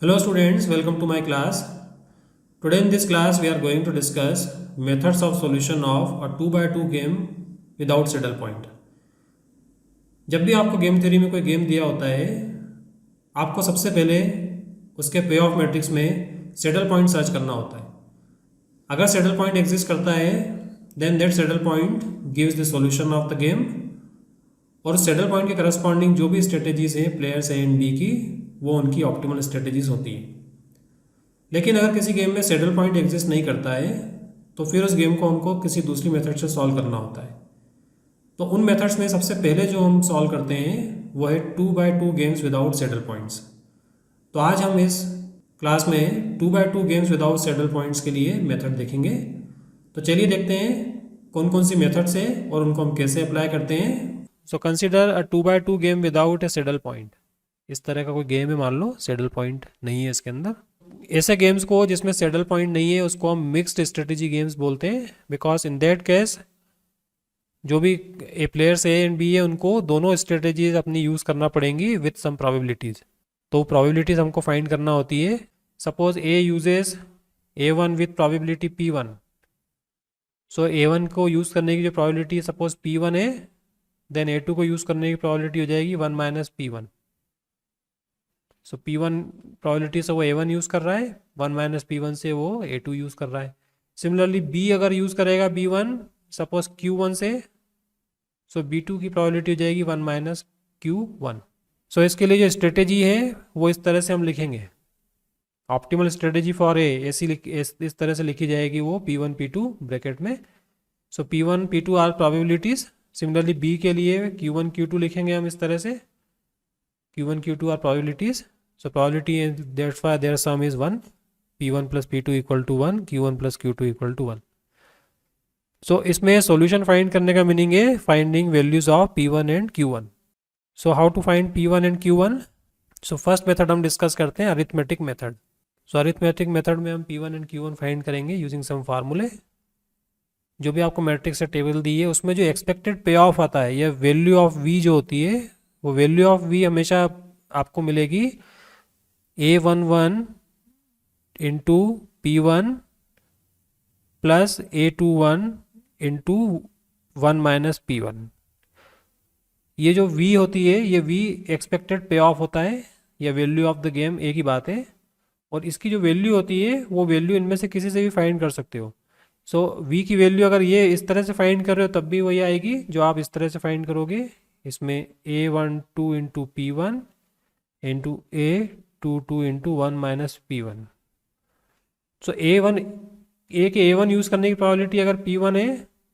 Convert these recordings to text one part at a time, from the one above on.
Hello students, welcome to my class. Today in this class we are going to discuss methods of solution of a 2 by 2 game without saddle point. जब भी आपको game theory में कोई game दिया होता है, आपको सबसे पहले उसके पे ऑफ मैट्रिक्स में सैडल पॉइंट सर्च करना होता है। अगर सैडल पॉइंट एग्जिस्ट करता है then that saddle point gives the solution of the game, और सैडल पॉइंट के करस्पॉन्डिंग जो भी स्ट्रेटेजीज हैं प्लेयर्स ए एंड बी की, वो उनकी ऑप्टिमल स्ट्रेटेजीज होती हैं। लेकिन अगर किसी गेम में सैडल पॉइंट एग्जिस्ट नहीं करता है तो फिर उस गेम को हमको किसी दूसरी मेथड से सॉल्व करना होता है। तो उन मेथड्स में सबसे पहले जो हम सॉल्व करते हैं वो है 2 by 2 games without saddle points. तो आज हम इस क्लास में 2 by 2 games without saddle points के लिए मेथड देखेंगे। तो चलिए देखते हैं कौन कौन सी मेथड्स है और उनको हम कैसे अप्लाई करते हैं। So consider a 2 by 2 game without A saddle point. इस तरह का कोई गेम है, मान लो सैडल पॉइंट नहीं है इसके अंदर। ऐसे गेम्स को जिसमें सैडल पॉइंट नहीं है उसको हम मिक्स्ड स्ट्रेटेजी गेम्स बोलते हैं, बिकॉज इन दैट केस जो भी ए प्लेयर्स ए एंड बी है उनको दोनों स्ट्रेटेजीज अपनी यूज़ करना पड़ेंगी विथ सम प्रोबेबिलिटीज़। तो प्रोबेबिलिटीज़ हमको फाइंड करना होती है। Suppose A uses A1 with probability P1। So A1 को यूज़ करने की जो प्रोबेबिलिटी सपोज P1 है, देन A2 को यूज़ करने की प्रोबेबिलिटी हो जाएगी 1 माइनस P1। सो P1 प्रोबेबिलिटी से वो A1 यूज़ कर रहा है, 1 माइनस P1 से वो A2 यूज़ कर रहा है। सिमिलरली B अगर यूज़ करेगा B1 सपोज Q1 से, सो B2 की प्रोबेबिलिटी हो जाएगी 1 माइनस Q1। सो इसके लिए जो स्ट्रेटेजी है वो इस तरह से हम लिखेंगे, ऑप्टिमल स्ट्रेटेजी फॉर ए ऐसी इस तरह से लिखी जाएगी वो P1 P2 ब्रैकेट में। So P1 P2 are probabilities. Similarly B के लिए Q1 Q2 लिखेंगे हम इस तरह से, Q1 Q2 are probabilities. So probability and that's why their sum is 1. P1 plus P2 equal to 1, Q1 plus Q2 equal to 1. So इसमें solution find करने का मीनिंग है finding values of P1 and Q1. So how to find P1 and Q1? So first method हम discuss करते हैं arithmetic method. So arithmetic method में हम P1 and Q1 find करेंगे using some formulae. जो भी आपको मैट्रिक्स से टेबल दी है उसमें जो एक्सपेक्टेड पे ऑफ आता है या वैल्यू ऑफ V जो होती है, वो वैल्यू ऑफ V हमेशा आपको मिलेगी A11 into P1 plus A21 into 1 minus P1। ये जो V होती है ये V एक्सपेक्टेड पे ऑफ होता है या वैल्यू ऑफ द गेम, एक ही बात है। और इसकी जो वैल्यू होती है वो वैल्यू इनमें से किसी से भी फाइंड कर सकते हो। सो V की वैल्यू अगर ये इस तरह से फाइंड कर रहे हो तब भी वही आएगी जो आप इस तरह से फाइंड करोगे। इसमें A12 into P1 into A22 into 1 minus P1। So A के A1 यूज़ करने की प्रोबेबिलिटी अगर P1 है,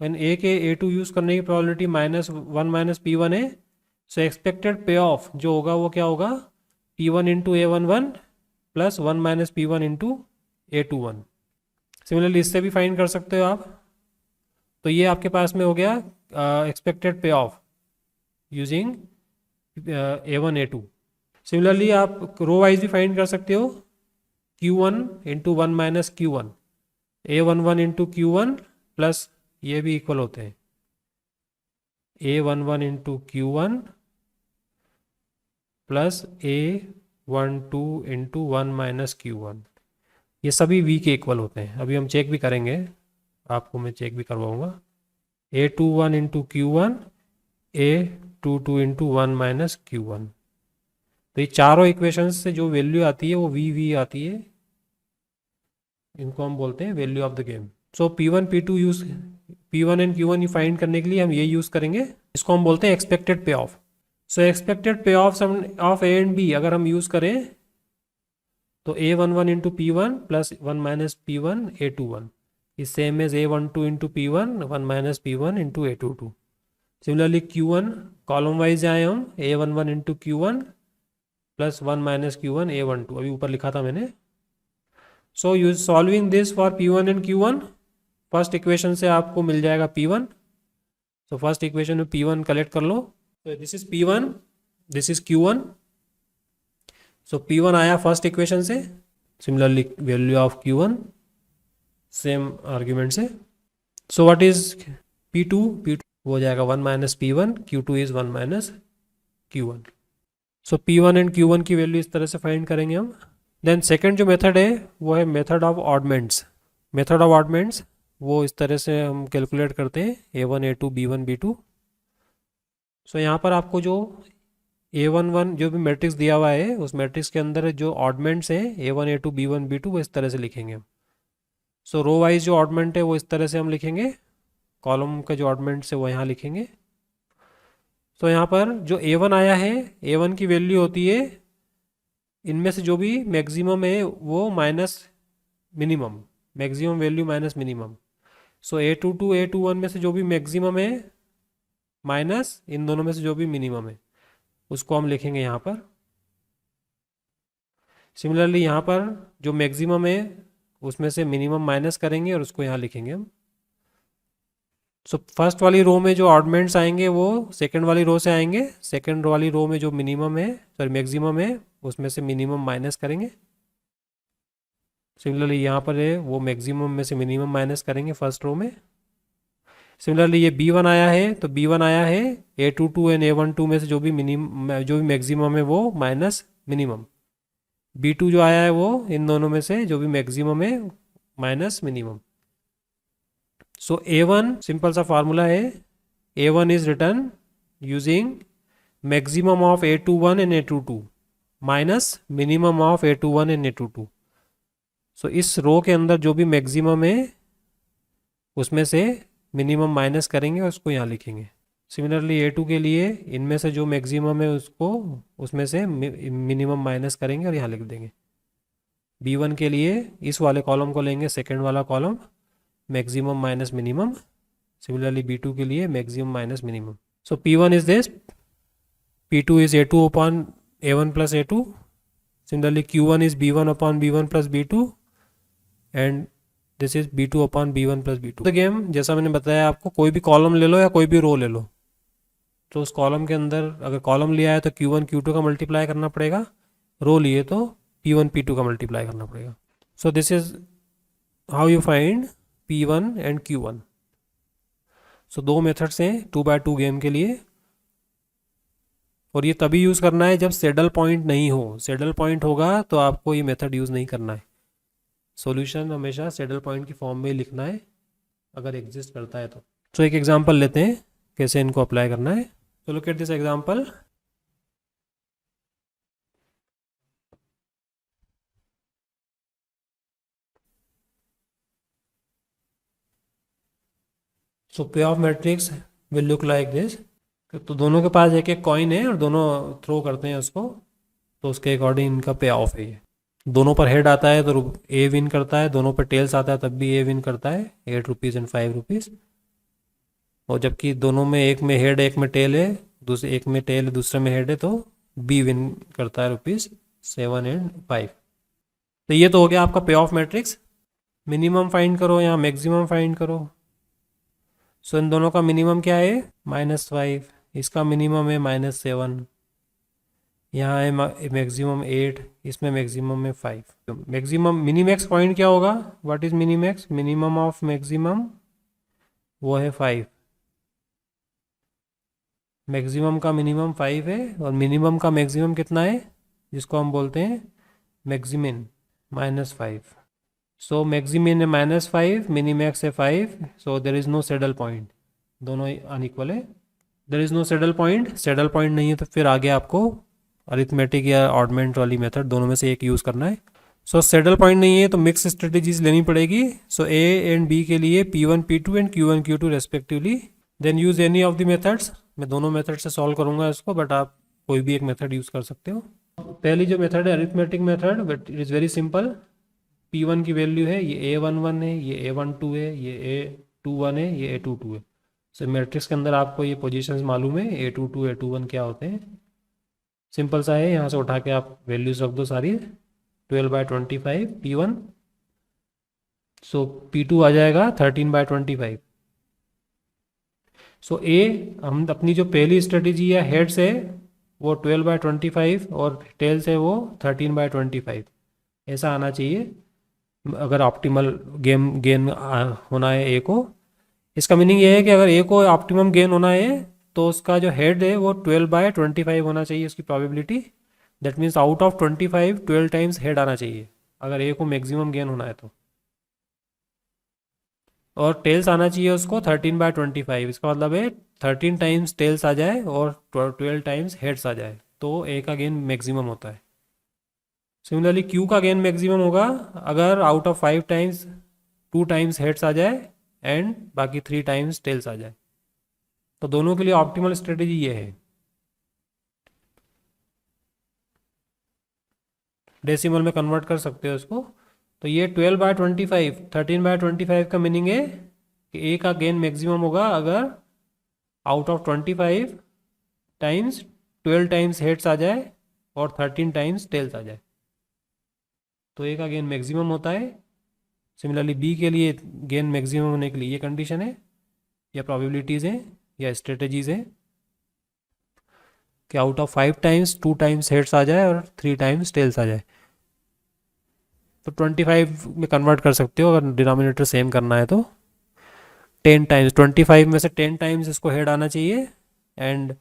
एंड A के A2 यूज़ करने की प्रोबेबिलिटी -1 माइनस P1 है। सो एक्सपेक्टेड पे ऑफ जो होगा वो क्या होगा, P1 into A11 plus 1 minus P1 into A21। Similarly इससे भी फाइंड कर सकते हो आप। तो ये आपके पास में हो गया एक्सपेक्टेड पे of using A1 A2। Similarly आप रो वाइज भी फाइंड कर सकते हो, Q1 into 1 minus Q1, A11 into Q1 plus ये भी इक्वल होते हैं A11 into Q1 plus A12 into 1 minus Q1। ये सभी V के इक्वल होते हैं। अभी हम चेक भी करेंगे, आपको मैं चेक भी करवाऊंगा। A21 into Q1, A22 into 1 minus Q1। तो ये चारों इक्वेशंस से जो वैल्यू आती है वो V आती है, इनको हम बोलते हैं value of the game. So P1 P2 use P1 and Q1 find करने के लिए हम ये यूज़ करेंगे, इसको हम बोलते हैं expected payoff. So expected payoff of A and B अगर हम यूज़ करें तो A11 into P1 plus 1 minus P1 A21 is same as A12 into P1 1 minus P1 into A22। Similarly Q1 column wise आए हम, A11 into Q1 plus 1 minus Q1 A12, अभी ऊपर लिखा था मैंने। So use solving this for P1 and Q1, first equation से आपको मिल जाएगा P1। सो फर्स्ट इक्वेशन में P1 कलेक्ट कर लो। तो this is P1, this is Q1। So P1 आया फर्स्ट इक्वेशन से, similarly value of Q1 same argument से। So what is P2 हो जाएगा 1 minus P1, Q2 is 1 minus Q1। So P1 and Q1 की value इस तरह से find करेंगे हम। देन सेकंड जो मेथड है वो है मेथड ऑफ ऑडमेंट्स। मेथड ऑफ ऑडमेंट्स वो इस तरह से हम कैलकुलेट करते हैं A1 A2 B1 B2। सो यहाँ पर आपको जो A11 जो भी मैट्रिक्स दिया हुआ है उस मैट्रिक्स के अंदर जो ऑडमेंट्स हैं A1 A2 B1 B2 वो इस तरह से लिखेंगे हम। सो रो वाइज जो ऑडमेंट है वो इस तरह से हम लिखेंगे, कॉलम का जो ऑडमेंट्स है वो यहाँ लिखेंगे। तो यहाँ पर जो A1 आया है, A1 की वैल्यू होती है इनमें से जो भी मैक्सिमम है वो minus minimum, maximum value minus minimum. So A22 A21 में से जो भी मैक्सिमम है माइनस इन दोनों में से जो भी मिनिमम है उसको हम लिखेंगे यहाँ पर। सिमिलरली यहाँ पर जो मैक्सिमम है उसमें से मिनिमम माइनस करेंगे और उसको यहाँ लिखेंगे हम। सो फर्स्ट वाली रो में जो ऑडमेंट्स आएंगे वो सेकंड वाली रो से आएंगे, सेकंड वाली रो में जो मिनिमम है सॉरी मैक्सिमम है उसमें से मिनिमम माइनस करेंगे। सिमिलरली यहाँ पर है वो मैक्सिमम में से मिनिमम माइनस करेंगे फर्स्ट रो में। सिमिलरली ये B1 आया है तो B1 आया है A22 एंड A12 में से जो भी मैक्सिमम है वो माइनस मिनिमम। B2 जो आया है वो इन दोनों में से जो भी मैक्सिमम है माइनस मिनिमम। सो A1 सिंपल सा फार्मूला है, A1 is return using maximum of A21 and A22 minus minimum of A21 and A22। सो इस रो के अंदर जो भी मैक्सिमम है उसमें से मिनिमम माइनस करेंगे और उसको यहाँ लिखेंगे। सिमिलरली A2 के लिए इनमें से जो मैक्सिमम है उसको उसमें से मिनिमम माइनस करेंगे और यहाँ लिख देंगे। B1 के लिए इस वाले कॉलम को लेंगे, सेकेंड वाला column maximum minus minimum. Similarly B2 के लिए maximum minus minimum. So P1 is this, P2 is A2 upon A1 plus A2. Similarly Q1 is B1 upon B1 plus B2 and this is B2 upon B1 plus B2। The game जैसा मैंने बताया आपको, कोई भी column ले लो या कोई भी रो ले लो, तो उस कॉलम के अंदर अगर कॉलम लिया है तो Q1 Q2 का मल्टीप्लाई करना पड़ेगा, रो लिए तो P1 P2 का मल्टीप्लाई करना पड़ेगा। So this is how you find P1 and Q1। सो दो मेथड्स हैं 2x2 गेम के लिए, और ये तभी यूज़ करना है जब सैडल पॉइंट नहीं हो। सैडल पॉइंट होगा तो आपको ये मेथड यूज़ नहीं करना है। सॉल्यूशन हमेशा सैडल पॉइंट की फॉर्म में लिखना है अगर एग्जिस्ट करता है तो। सो एक एग्जांपल लेते हैं कैसे इनको अप्लाई करना है। तो लुक एट दिस एग्जांपल। सो पे of matrix will look like this. तो दोनों के पास एक एक कॉइन है और दोनों थ्रो करते हैं उसको, तो उसके अकॉर्डिंग इनका पे ऑफ है। ये दोनों पर हेड आता है तो A विन करता है, दोनों पर टेल्स आता है तब भी A विन करता है, 8 रुपीज़ एंड 5 रुपीज़। और जबकि दोनों में एक में हेड एक में टेल है, दूसरे एक में टेल दूसरे में हेड है, तो B विन करता है रुपीज़ 7 एंड 5। तो ये तो हो गया आपका पे ऑफ मैट्रिक्स। मिनिमम फाइंड करो या मैक्सिमम फाइंड करो। सो इन दोनों का मिनिमम क्या है -5, इसका मिनिमम है -7, यहाँ है मैक्सिमम 8, इसमें मैक्सिमम है 5। मैक्सिमम मिनीमैक्स पॉइंट क्या होगा, what is Minimax, minimum of maximum वो है 5। मैक्सिमम का मिनिमम 5 है और मिनिमम का मैक्सिमम कितना है जिसको हम बोलते हैं मैक्सिमिन, -5। सो मैक्सिमिन है -5, मिनीमैक्स है 5, so there is no saddle point, दोनों अनइक्वल है। There is no saddle point, saddle point नहीं है तो फिर आगे आपको अरिथमेटिक या ऑडमेंट वाली मेथड दोनों में से एक यूज़ करना है। सो सैडल पॉइंट नहीं है तो मिक्स स्ट्रेटेजीज लेनी पड़ेगी। सो A एंड B के लिए P1 P2 and Q1 Q2 respectively, then use any of the methods. मैं दोनों मेथड से सॉल्व करूंगा इसको, बट आप कोई भी एक मेथड यूज़ कर सकते हो। पहली जो मेथड है arithmetic method, but it is very simple. P1 की वैल्यू है ये A11 है, ये A12 है, ये A21 है, ये A22 है। सो मैट्रिक्स के अंदर आपको ये पोजीशंस मालूम है A22 A21 क्या होते हैं। सिंपल सा है, यहाँ से उठा के आप वैल्यूज रख दो सारी। 12/25 P1, सो P2 आ जाएगा 13/25। सो A हम अपनी जो पहली स्ट्रेटेजी है हेड से वो 12/25 और टेल से वो 13/25 ऐसा आना चाहिए अगर ऑप्टिमल गेन होना है A को। इसका मीनिंग ये है कि अगर A को ऑप्टिमम गेन होना है तो उसका जो हेड है वो 12/25 होना चाहिए उसकी probability, that means out of 25 12 times head आना चाहिए अगर ए को मैक्सिमम गेन होना है तो, और टेल्स आना चाहिए उसको 13/25। इसका मतलब है 13 टाइम्स टेल्स आ जाए और 12 टाइम्स हेड्स आ जाए तो ए का गेन मैक्सिमम होता है। सिमिलरली क्यू का गेन मैक्सिमम होगा अगर out of 5 times 2 times heads आ जाए एंड बाकी 3 टाइम्स टेल्स आ जाए। तो दोनों के लिए ऑप्टिमल स्ट्रेटेजी ये है। डेसिमल में कन्वर्ट कर सकते हो इसको। तो ये 12/25 13/25 का मीनिंग है कि ए का गेन मैक्सिमम होगा अगर out of 25 times 12 times heads आ जाए और 13 टाइम्स टेल्स आ जाए तो ए का गेन मैक्सिमम होता है। सिमिलरली बी के लिए गेन मैक्सिमम होने के लिए ये कंडीशन है या प्रोबेबिलिटीज़ हैं या स्ट्रेटजीज़ हैं कि out of 5 times 2 times heads आ जाए और 3 टाइम्स टेल्स आ जाए। तो 25 में कन्वर्ट कर सकते हो अगर डिनोमिनेटर सेम करना है तो 10 टाइम्स 25 में से 10 टाइम्स इसको हेड आना चाहिए एंड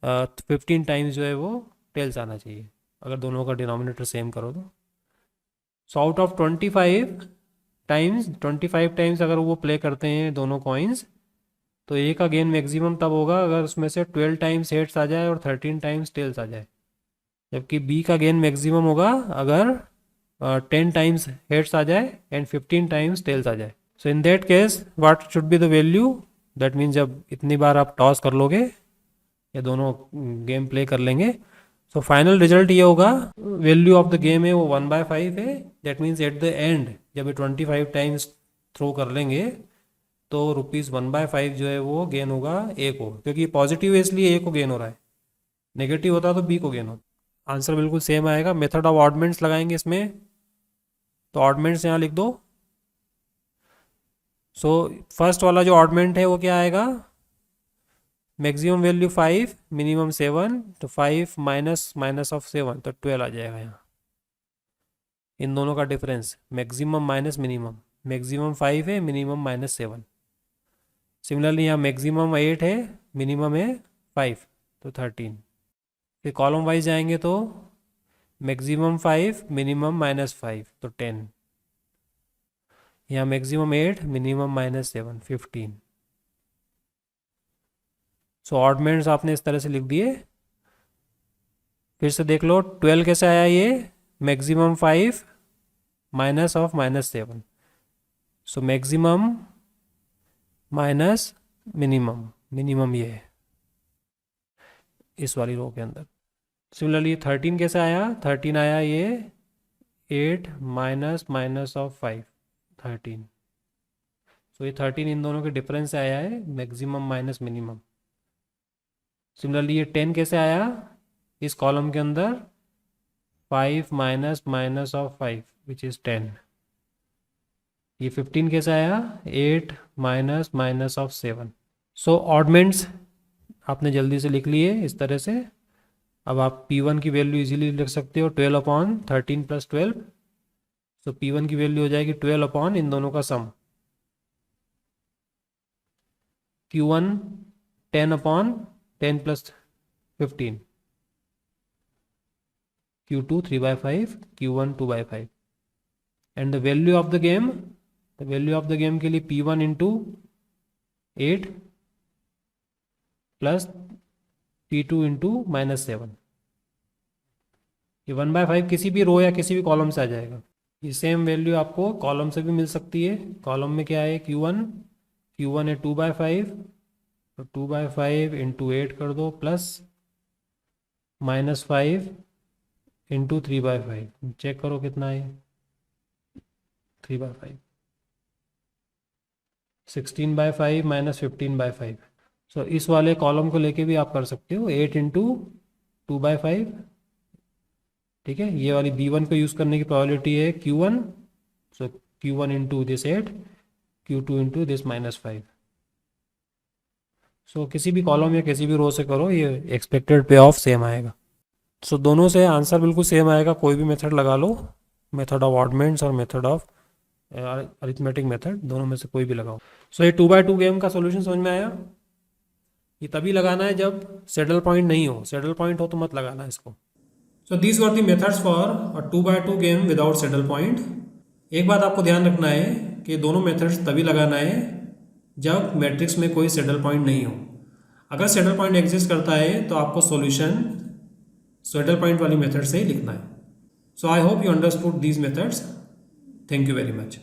15 टाइम्स जो है वो टेल्स आना चाहिए अगर दोनों का डिनोमिनेटर सेम करो तो। सो आउट ऑफ 25 टाइम्स अगर वो प्ले करते हैं दोनों कॉइन्स तो ए का गेन मैक्सिमम तब होगा अगर उसमें से 12 टाइम्स हेड्स आ जाए और 13 टाइम्स टेल्स आ जाए, जबकि बी का गेन मैक्सिमम होगा अगर 10 टाइम्स हेड्स आ जाए एंड 15 टाइम्स टेल्स आ जाए। So in that case what should be the value, that means जब इतनी बार आप टॉस कर लोगे या दोनों गेम प्ले कर लेंगे तो फाइनल रिजल्ट ये होगा, वैल्यू ऑफ द गेम है वो 1/5 है। That means at the end जब ये 25 टाइम्स थ्रो कर लेंगे तो ₹1/5 जो है वो गेन होगा ए को, क्योंकि पॉजिटिव है इसलिए ए को गेन हो रहा है, नेगेटिव होता तो बी को गेन होता। आंसर बिल्कुल सेम आएगा। मेथड ऑफ ऑडमेंट्स लगाएंगे इसमें, तो ऑडमेंट्स यहाँ लिख दो। सो फर्स्ट वाला जो ऑडमेंट है वो क्या आएगा, मैक्सिमम वैल्यू 5 मिनिमम 7, तो 5 माइनस माइनस ऑफ 7 तो 12 आ जाएगा यहाँ। इन दोनों का difference maximum minus minimum, maximum 5 है मिनिमम -7। सिमिलरली यहाँ मैक्सिमम 8 है मिनिमम है 5 तो 13। फिर कॉलम वाइज जाएंगे तो मैक्सिमम 5 मिनिमम -5 तो 10, यहाँ मैक्सिमम 8 मिनिमम -7 15। सो ऑडमेंट्स आपने इस तरह से लिख दिए। फिर से देख लो 12 कैसे आया, ये maximum 5 minus of -7, so maximum minus minimum, minimum ये है इस वाली रो के अंदर। सिमिलरली 13 कैसे आया, 13 आया ये 8 माइनस माइनस ऑफ 5 13, सो ये 13 इन दोनों के डिफरेंस से आया है मैक्सिमम माइनस मिनिमम। सिमिलरली ये 10 कैसे आया, इस कॉलम के अंदर 5 minus minus of 5 which is 10। ये 15 कैसे आया, 8 माइनस माइनस ऑफ 7। सो ऑडमेंट्स आपने जल्दी से लिख लिए इस तरह से। अब आप P1 की वैल्यू इजीली लिख सकते हो 12/13 + 12। सो P1 की वैल्यू हो जाएगी 12 इन दोनों का सम, Q1 10/10 + 15, Q2 3/5, Q1 2/5 and the value of the game, the value of the game के लिए P1 × 8 प्लस P2 × -7। ये 1/5 किसी भी रो या किसी भी कॉलम से आ जाएगा। ये सेम वैल्यू आपको कॉलम से भी मिल सकती है। कॉलम में क्या है, Q1 है 2/5, तो 2/5 × 8 कर दो प्लस -5 × 3/5, चेक करो कितना है 3/5, 16/5 - 15/5। सो इस वाले कॉलम को लेके भी आप कर सकते हो 8 × 2/5, ठीक है। ये वाली B1 को यूज़ करने की प्रोबेबिलिटी है Q1, so Q1 × this 8, Q2 × this -5। सो किसी भी कॉलम या किसी भी रो से करो, ये एक्सपेक्टेड पे ऑफ सेम आएगा। सो दोनों से आंसर बिल्कुल सेम आएगा, कोई भी मेथड लगा लो, मेथड ऑफ ऑडमेंट्स और मेथड ऑफ अरिथमेटिक मेथड, दोनों में से कोई भी लगाओ। सो ये 2/2 गेम का सॉल्यूशन समझ में आया। ये तभी लगाना है जब सैडल पॉइंट नहीं हो, सैडल पॉइंट हो तो मत लगाना इसको। So these were the methods for a 2x2 game without settle point. एक बात आपको ध्यान रखना है कि दोनों मेथड्स तभी लगाना है जब मैट्रिक्स में कोई सेटल पॉइंट नहीं हो। अगर सेटल पॉइंट एग्जिस्ट करता है तो आपको सॉल्यूशन सेटल पॉइंट वाली मेथड से ही लिखना है। So I hope you understood these methods. Thank you very much.